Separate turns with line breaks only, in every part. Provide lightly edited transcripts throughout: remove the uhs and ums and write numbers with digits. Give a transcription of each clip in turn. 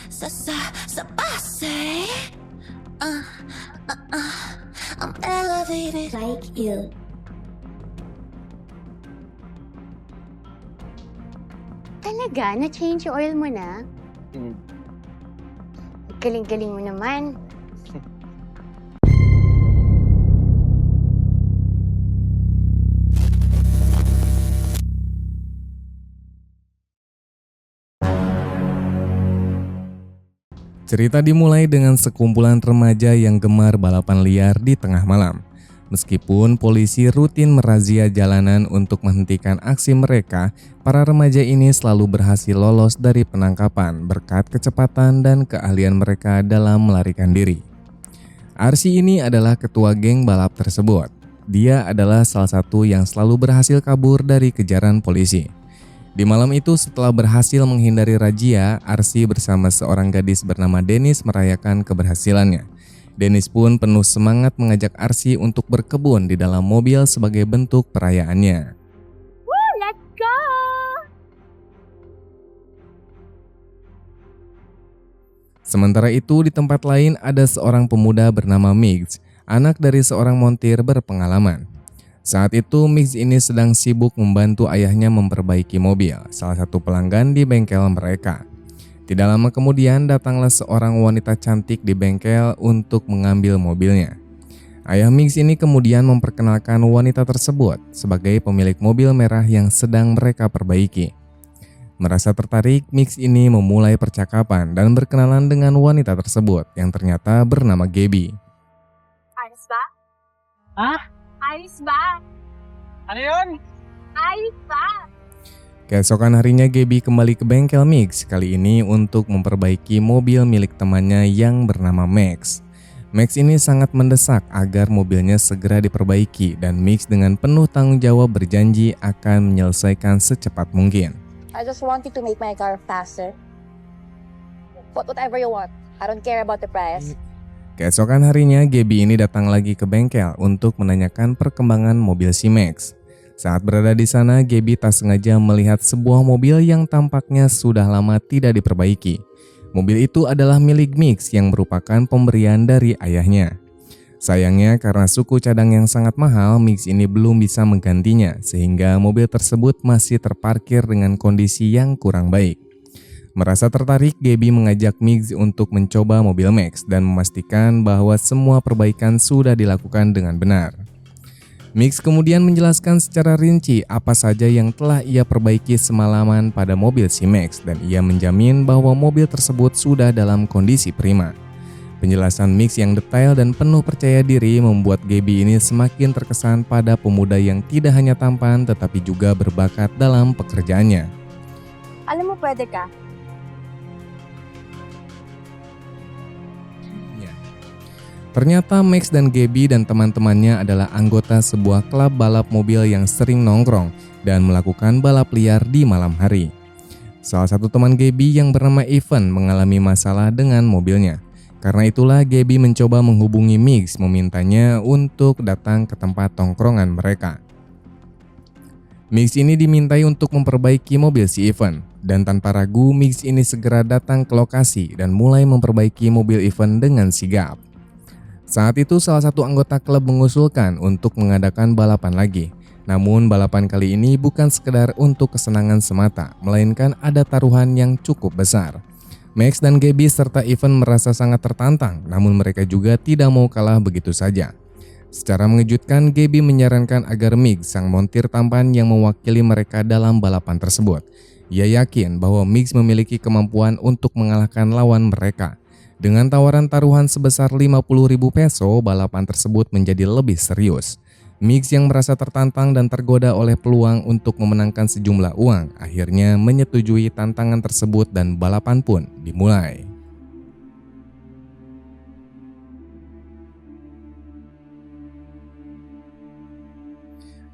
sa base. I'm elevated like you.
Talaga? Na-change yung oil mo na? Galing-galing mo naman.
Cerita dimulai dengan sekumpulan remaja yang gemar balapan liar di tengah malam. Meskipun polisi rutin merazia jalanan untuk menghentikan aksi mereka, para remaja ini selalu berhasil lolos dari penangkapan berkat kecepatan dan keahlian mereka dalam melarikan diri. Arsy ini adalah ketua geng balap tersebut. Dia adalah salah satu yang selalu berhasil kabur dari kejaran polisi. Di malam itu, setelah berhasil menghindari razia, Arsy bersama seorang gadis bernama Dennis merayakan keberhasilannya. Dennis pun penuh semangat mengajak Arsy untuk berkebun di dalam mobil sebagai bentuk perayaannya.
Woo! Let's go!
Sementara itu, di tempat lain ada seorang pemuda bernama Mix, anak dari seorang montir berpengalaman. Saat itu, Mix ini sedang sibuk membantu ayahnya memperbaiki mobil, salah satu pelanggan di bengkel mereka. Tidak lama kemudian datanglah seorang wanita cantik di bengkel untuk mengambil mobilnya. Ayah Mix ini kemudian memperkenalkan wanita tersebut sebagai pemilik mobil merah yang sedang mereka perbaiki. Merasa tertarik, Mix ini memulai percakapan dan berkenalan dengan wanita tersebut yang ternyata bernama Gaby.
Ayos ba?
Hah?
Ayos ba?
Ano yun?
Ayos ba?
Keesokan harinya Gaby kembali ke bengkel Mix, kali ini untuk memperbaiki mobil milik temannya yang bernama Max. Max ini sangat mendesak agar mobilnya segera diperbaiki dan Mix dengan penuh tanggung jawab berjanji akan menyelesaikan secepat mungkin.
I just want you to make my car faster. Put whatever you want. I don't care about the price.
Keesokan harinya Gaby ini datang lagi ke bengkel untuk menanyakan perkembangan mobil si Max. Saat berada di sana, Gaby tak sengaja melihat sebuah mobil yang tampaknya sudah lama tidak diperbaiki. Mobil itu adalah milik Mix yang merupakan pemberian dari ayahnya. Sayangnya karena suku cadang yang sangat mahal, Mix ini belum bisa menggantinya sehingga mobil tersebut masih terparkir dengan kondisi yang kurang baik. Merasa tertarik, Gaby mengajak Mix untuk mencoba mobil Max dan memastikan bahwa semua perbaikan sudah dilakukan dengan benar. Mix kemudian menjelaskan secara rinci apa saja yang telah ia perbaiki semalaman pada mobil si Max dan ia menjamin bahwa mobil tersebut sudah dalam kondisi prima. Penjelasan Mix yang detail dan penuh percaya diri membuat Gaby ini semakin terkesan pada pemuda yang tidak hanya tampan tetapi juga berbakat dalam pekerjaannya.
Alam mo, pwede ka.
Ternyata Max dan Gaby dan teman-temannya adalah anggota sebuah klub balap mobil yang sering nongkrong dan melakukan balap liar di malam hari. Salah satu teman Gaby yang bernama Evan mengalami masalah dengan mobilnya. Karena itulah Gaby mencoba menghubungi Mix memintanya untuk datang ke tempat tongkrongan mereka. Mix ini dimintai untuk memperbaiki mobil si Evan dan tanpa ragu Mix ini segera datang ke lokasi dan mulai memperbaiki mobil Evan dengan sigap. Saat itu salah satu anggota klub mengusulkan untuk mengadakan balapan lagi. Namun balapan kali ini bukan sekedar untuk kesenangan semata, melainkan ada taruhan yang cukup besar. Max dan Gaby serta Evan merasa sangat tertantang, namun mereka juga tidak mau kalah begitu saja. Secara mengejutkan, Gaby menyarankan agar Mix, sang montir tampan yang mewakili mereka dalam balapan tersebut. Ia yakin bahwa Mix memiliki kemampuan untuk mengalahkan lawan mereka. Dengan tawaran taruhan sebesar 50.000 peso, balapan tersebut menjadi lebih serius. Mix yang merasa tertantang dan tergoda oleh peluang untuk memenangkan sejumlah uang, akhirnya menyetujui tantangan tersebut dan balapan pun dimulai.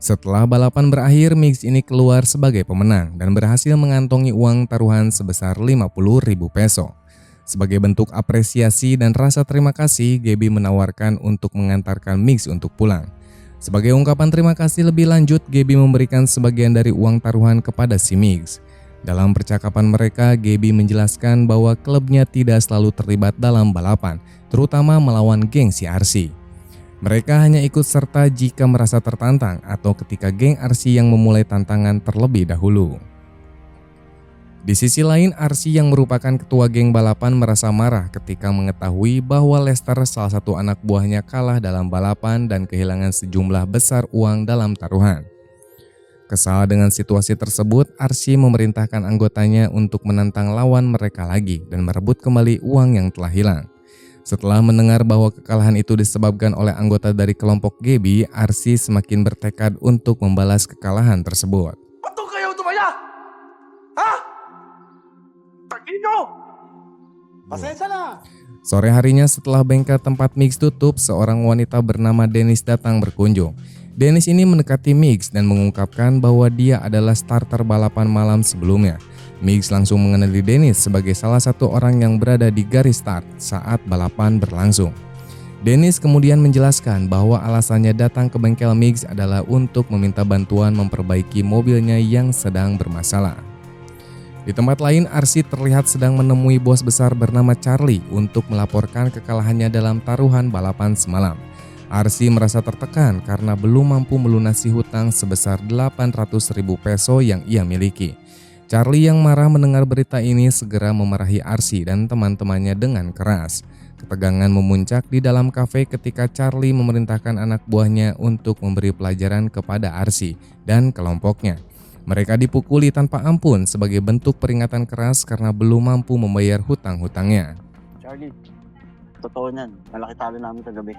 Setelah balapan berakhir, Mix ini keluar sebagai pemenang dan berhasil mengantongi uang taruhan sebesar 50.000 peso. Sebagai bentuk apresiasi dan rasa terima kasih, Gaby menawarkan untuk mengantarkan Mix untuk pulang. Sebagai ungkapan terima kasih lebih lanjut, Gaby memberikan sebagian dari uang taruhan kepada si Mix. Dalam percakapan mereka, Gaby menjelaskan bahwa klubnya tidak selalu terlibat dalam balapan, terutama melawan geng si RC. Mereka hanya ikut serta jika merasa tertantang atau ketika geng RC yang memulai tantangan terlebih dahulu. Di sisi lain, RC yang merupakan ketua geng balapan merasa marah ketika mengetahui bahwa Lester, salah satu anak buahnya, kalah dalam balapan dan kehilangan sejumlah besar uang dalam taruhan. Kesal dengan situasi tersebut, RC memerintahkan anggotanya untuk menantang lawan mereka lagi dan merebut kembali uang yang telah hilang. Setelah mendengar bahwa kekalahan itu disebabkan oleh anggota dari kelompok Gaby, RC semakin bertekad untuk membalas kekalahan tersebut.
Patung kayo tumaya? Hah? Taginyo! Pasensya na!
Sore harinya setelah bengkel tempat Mix tutup, seorang wanita bernama Dennis datang berkunjung. Dennis ini mendekati Mix dan mengungkapkan bahwa dia adalah starter balapan malam sebelumnya. Mix langsung mengenali Dennis sebagai salah satu orang yang berada di garis start saat balapan berlangsung. Dennis kemudian menjelaskan bahwa alasannya datang ke bengkel Mix adalah untuk meminta bantuan memperbaiki mobilnya yang sedang bermasalah. Di tempat lain, RC terlihat sedang menemui bos besar bernama Charlie untuk melaporkan kekalahannya dalam taruhan balapan semalam. RC merasa tertekan karena belum mampu melunasi hutang sebesar 800.000 peso yang ia miliki. Charlie yang marah mendengar berita ini segera memarahi RC dan teman-temannya dengan keras. Ketegangan memuncak di dalam kafe ketika Charlie memerintahkan anak buahnya untuk memberi pelajaran kepada RC dan kelompoknya. Mereka dipukuli tanpa ampun sebagai bentuk peringatan keras karena belum mampu membayar hutang-hutangnya.
Charlie, totoo niyan. Malaki talo namin kagabi.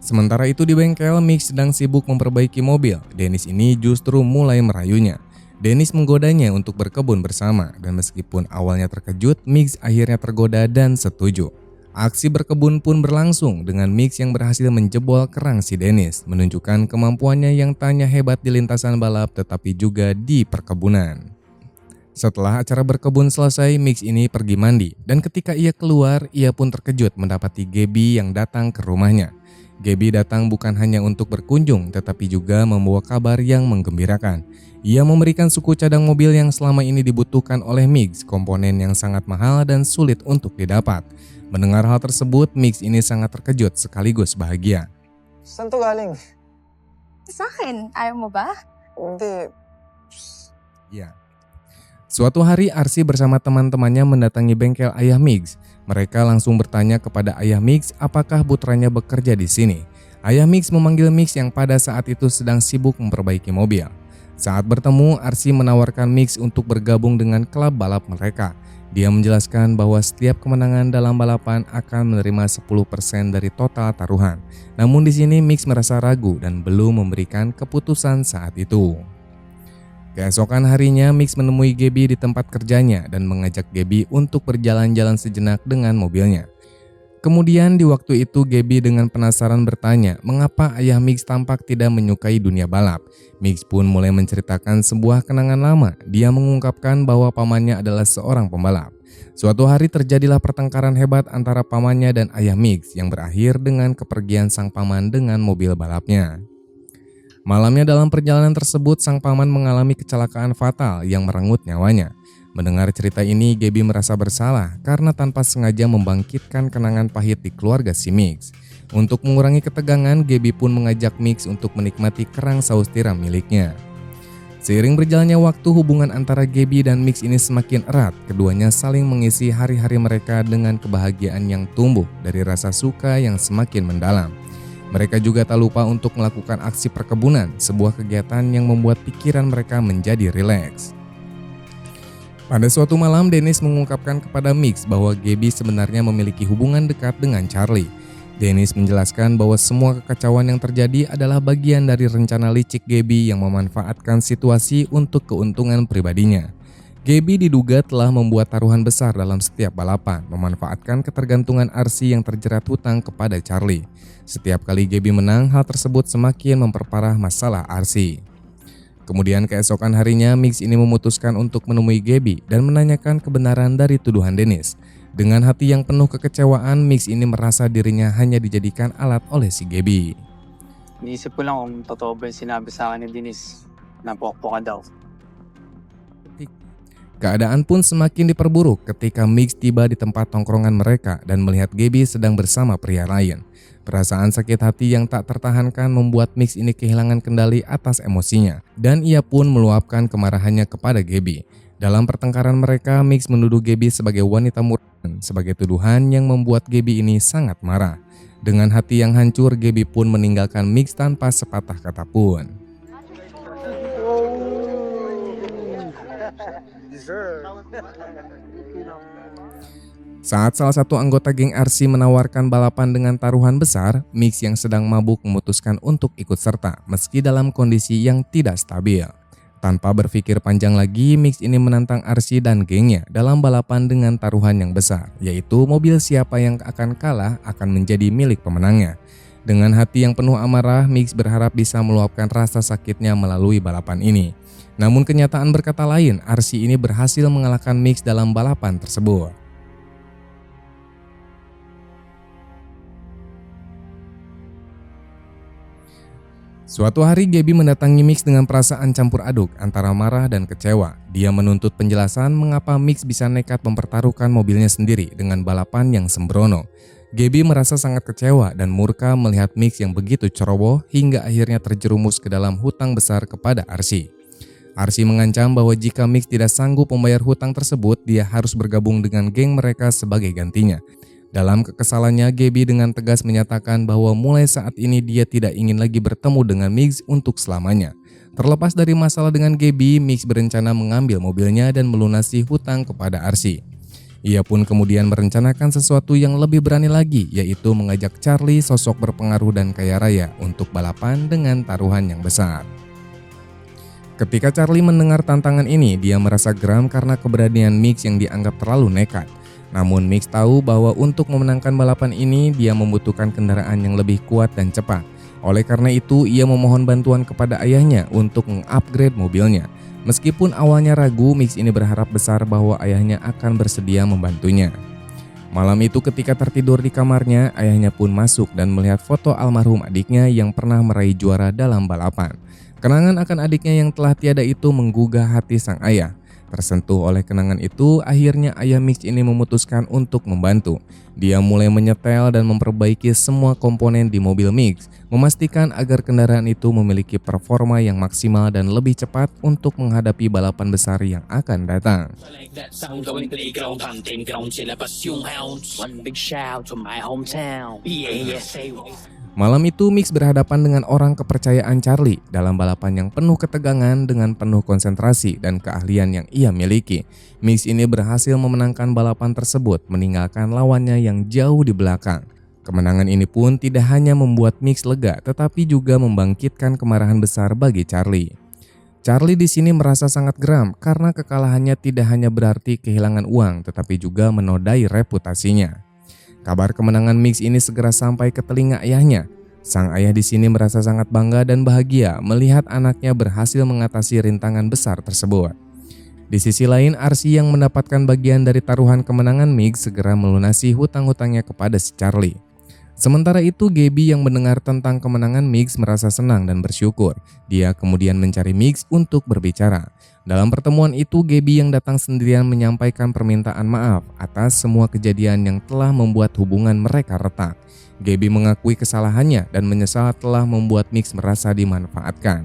Sementara itu di bengkel, Mix sedang sibuk memperbaiki mobil. Dennis ini justru mulai merayunya. Dennis menggodanya untuk berkebun bersama, dan meskipun awalnya terkejut, Mix akhirnya tergoda dan setuju. Aksi berkebun pun berlangsung dengan Mix yang berhasil menjebol kerang si Dennis, menunjukkan kemampuannya yang tanya hebat di lintasan balap tetapi juga di perkebunan. Setelah acara berkebun selesai, Mix ini pergi mandi, dan ketika ia keluar, ia pun terkejut mendapati Gaby yang datang ke rumahnya. Gaby datang bukan hanya untuk berkunjung, tetapi juga membawa kabar yang menggembirakan. Ia memberikan suku cadang mobil yang selama ini dibutuhkan oleh Mix, komponen yang sangat mahal dan sulit untuk didapat. Mendengar hal tersebut, Mix ini sangat terkejut sekaligus bahagia.
Saan to galing?
Sa akin, ayaw mo ba?
Hindi.
Ya. Suatu hari, RC bersama teman-temannya mendatangi bengkel ayah Mix. Mereka langsung bertanya kepada ayah Mix apakah putranya bekerja di sini. Ayah Mix memanggil Mix yang pada saat itu sedang sibuk memperbaiki mobil. Saat bertemu, RC menawarkan Mix untuk bergabung dengan klub balap mereka. Dia menjelaskan bahwa setiap kemenangan dalam balapan akan menerima 10% dari total taruhan. Namun di sini Mix merasa ragu dan belum memberikan keputusan saat itu. Keesokan harinya, Mix menemui Gaby di tempat kerjanya dan mengajak Gaby untuk berjalan-jalan sejenak dengan mobilnya. Kemudian di waktu itu Gaby dengan penasaran bertanya mengapa ayah Mix tampak tidak menyukai dunia balap. Mix pun mulai menceritakan sebuah kenangan lama. Dia mengungkapkan bahwa pamannya adalah seorang pembalap. Suatu hari terjadilah pertengkaran hebat antara pamannya dan ayah Mix yang berakhir dengan kepergian sang paman dengan mobil balapnya. Malamnya dalam perjalanan tersebut, sang paman mengalami kecelakaan fatal yang merenggut nyawanya. Mendengar cerita ini, Gaby merasa bersalah karena tanpa sengaja membangkitkan kenangan pahit di keluarga si Mix. Untuk mengurangi ketegangan, Gaby pun mengajak Mix untuk menikmati kerang saus tiram miliknya. Seiring berjalannya waktu, hubungan antara Gaby dan Mix ini semakin erat. Keduanya saling mengisi hari-hari mereka dengan kebahagiaan yang tumbuh dari rasa suka yang semakin mendalam. Mereka juga tak lupa untuk melakukan aksi perkebunan, sebuah kegiatan yang membuat pikiran mereka menjadi rileks. Pada suatu malam, Dennis mengungkapkan kepada Mix bahwa Gaby sebenarnya memiliki hubungan dekat dengan Charlie. Dennis menjelaskan bahwa semua kekacauan yang terjadi adalah bagian dari rencana licik Gaby yang memanfaatkan situasi untuk keuntungan pribadinya. Gaby diduga telah membuat taruhan besar dalam setiap balapan, memanfaatkan ketergantungan RC yang terjerat hutang kepada Charlie. Setiap kali Gaby menang, hal tersebut semakin memperparah masalah RC. Kemudian keesokan harinya, Mix ini memutuskan untuk menemui Gaby dan menanyakan kebenaran dari tuduhan Dennis. Dengan hati yang penuh kekecewaan, Mix ini merasa dirinya hanya dijadikan alat oleh si Gaby.
Iniisip ko lang kung totoo ba yung sinabi sa akin ni Denise na pokpoka daw.
Keadaan pun semakin diperburuk ketika Mix tiba di tempat tongkrongan mereka dan melihat Gaby sedang bersama pria lain. Perasaan sakit hati yang tak tertahankan membuat Mix ini kehilangan kendali atas emosinya dan ia pun meluapkan kemarahannya kepada Gaby. Dalam pertengkaran mereka, Mix menuduh Gaby sebagai wanita murahan sebagai tuduhan yang membuat Gaby ini sangat marah. Dengan hati yang hancur, Gaby pun meninggalkan Mix tanpa sepatah kata pun. Saat salah satu anggota geng RC menawarkan balapan dengan taruhan besar, Mix yang sedang mabuk memutuskan untuk ikut serta meski dalam kondisi yang tidak stabil. Tanpa berpikir panjang lagi, Mix ini menantang RC dan gengnya dalam balapan dengan taruhan yang besar, yaitu mobil siapa yang akan kalah akan menjadi milik pemenangnya. Dengan hati yang penuh amarah, Mix berharap bisa meluapkan rasa sakitnya melalui balapan ini. Namun kenyataan berkata lain, RC ini berhasil mengalahkan Mix dalam balapan tersebut. Suatu hari Gaby mendatangi Mix dengan perasaan campur aduk antara marah dan kecewa. Dia menuntut penjelasan mengapa Mix bisa nekat mempertaruhkan mobilnya sendiri dengan balapan yang sembrono. Gaby merasa sangat kecewa dan murka melihat Mix yang begitu ceroboh hingga akhirnya terjerumus ke dalam hutang besar kepada RC. RC mengancam bahwa jika Mix tidak sanggup membayar hutang tersebut, dia harus bergabung dengan geng mereka sebagai gantinya. Dalam kekesalannya, Gaby dengan tegas menyatakan bahwa mulai saat ini dia tidak ingin lagi bertemu dengan Mix untuk selamanya. Terlepas dari masalah dengan Gaby, Mix berencana mengambil mobilnya dan melunasi hutang kepada RC. Ia pun kemudian merencanakan sesuatu yang lebih berani lagi, yaitu mengajak Charlie, sosok berpengaruh dan kaya raya, untuk balapan dengan taruhan yang besar. Ketika Charlie mendengar tantangan ini, dia merasa geram karena keberanian Mix yang dianggap terlalu nekat. Namun Mix tahu bahwa untuk memenangkan balapan ini dia membutuhkan kendaraan yang lebih kuat dan cepat. Oleh karena itu ia memohon bantuan kepada ayahnya untuk mengupgrade mobilnya. Meskipun awalnya ragu, Mix ini berharap besar bahwa ayahnya akan bersedia membantunya. Malam itu ketika tertidur di kamarnya, ayahnya pun masuk dan melihat foto almarhum adiknya yang pernah meraih juara dalam balapan. Kenangan akan adiknya yang telah tiada itu menggugah hati sang ayah. Tersentuh oleh kenangan itu, akhirnya ayah Mix ini memutuskan untuk membantu. Dia mulai menyetel dan memperbaiki semua komponen di mobil Mix, memastikan agar kendaraan itu memiliki performa yang maksimal dan lebih cepat untuk menghadapi balapan besar yang akan datang. Malam itu Mix berhadapan dengan orang kepercayaan Charlie dalam balapan yang penuh ketegangan dengan penuh konsentrasi dan keahlian yang ia miliki. Mix ini berhasil memenangkan balapan tersebut, meninggalkan lawannya yang jauh di belakang. Kemenangan ini pun tidak hanya membuat Mix lega, tetapi juga membangkitkan kemarahan besar bagi Charlie. Charlie di sini merasa sangat geram karena kekalahannya tidak hanya berarti kehilangan uang, tetapi juga menodai reputasinya. Kabar kemenangan Mix ini segera sampai ke telinga ayahnya. Sang ayah di sini merasa sangat bangga dan bahagia melihat anaknya berhasil mengatasi rintangan besar tersebut. Di sisi lain, RC yang mendapatkan bagian dari taruhan kemenangan Mix segera melunasi hutang-hutangnya kepada si Charlie. Sementara itu, Gaby yang mendengar tentang kemenangan Mix merasa senang dan bersyukur. Dia kemudian mencari Mix untuk berbicara. Dalam pertemuan itu, Gaby yang datang sendirian menyampaikan permintaan maaf atas semua kejadian yang telah membuat hubungan mereka retak. Gaby mengakui kesalahannya dan menyesal telah membuat Mix merasa dimanfaatkan.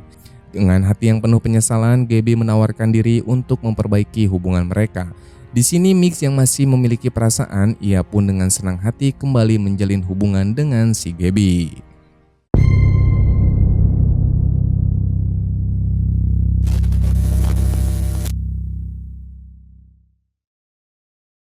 Dengan hati yang penuh penyesalan, Gaby menawarkan diri untuk memperbaiki hubungan mereka. Di sini Mix yang masih memiliki perasaan, ia pun dengan senang hati kembali menjalin hubungan dengan si Gaby.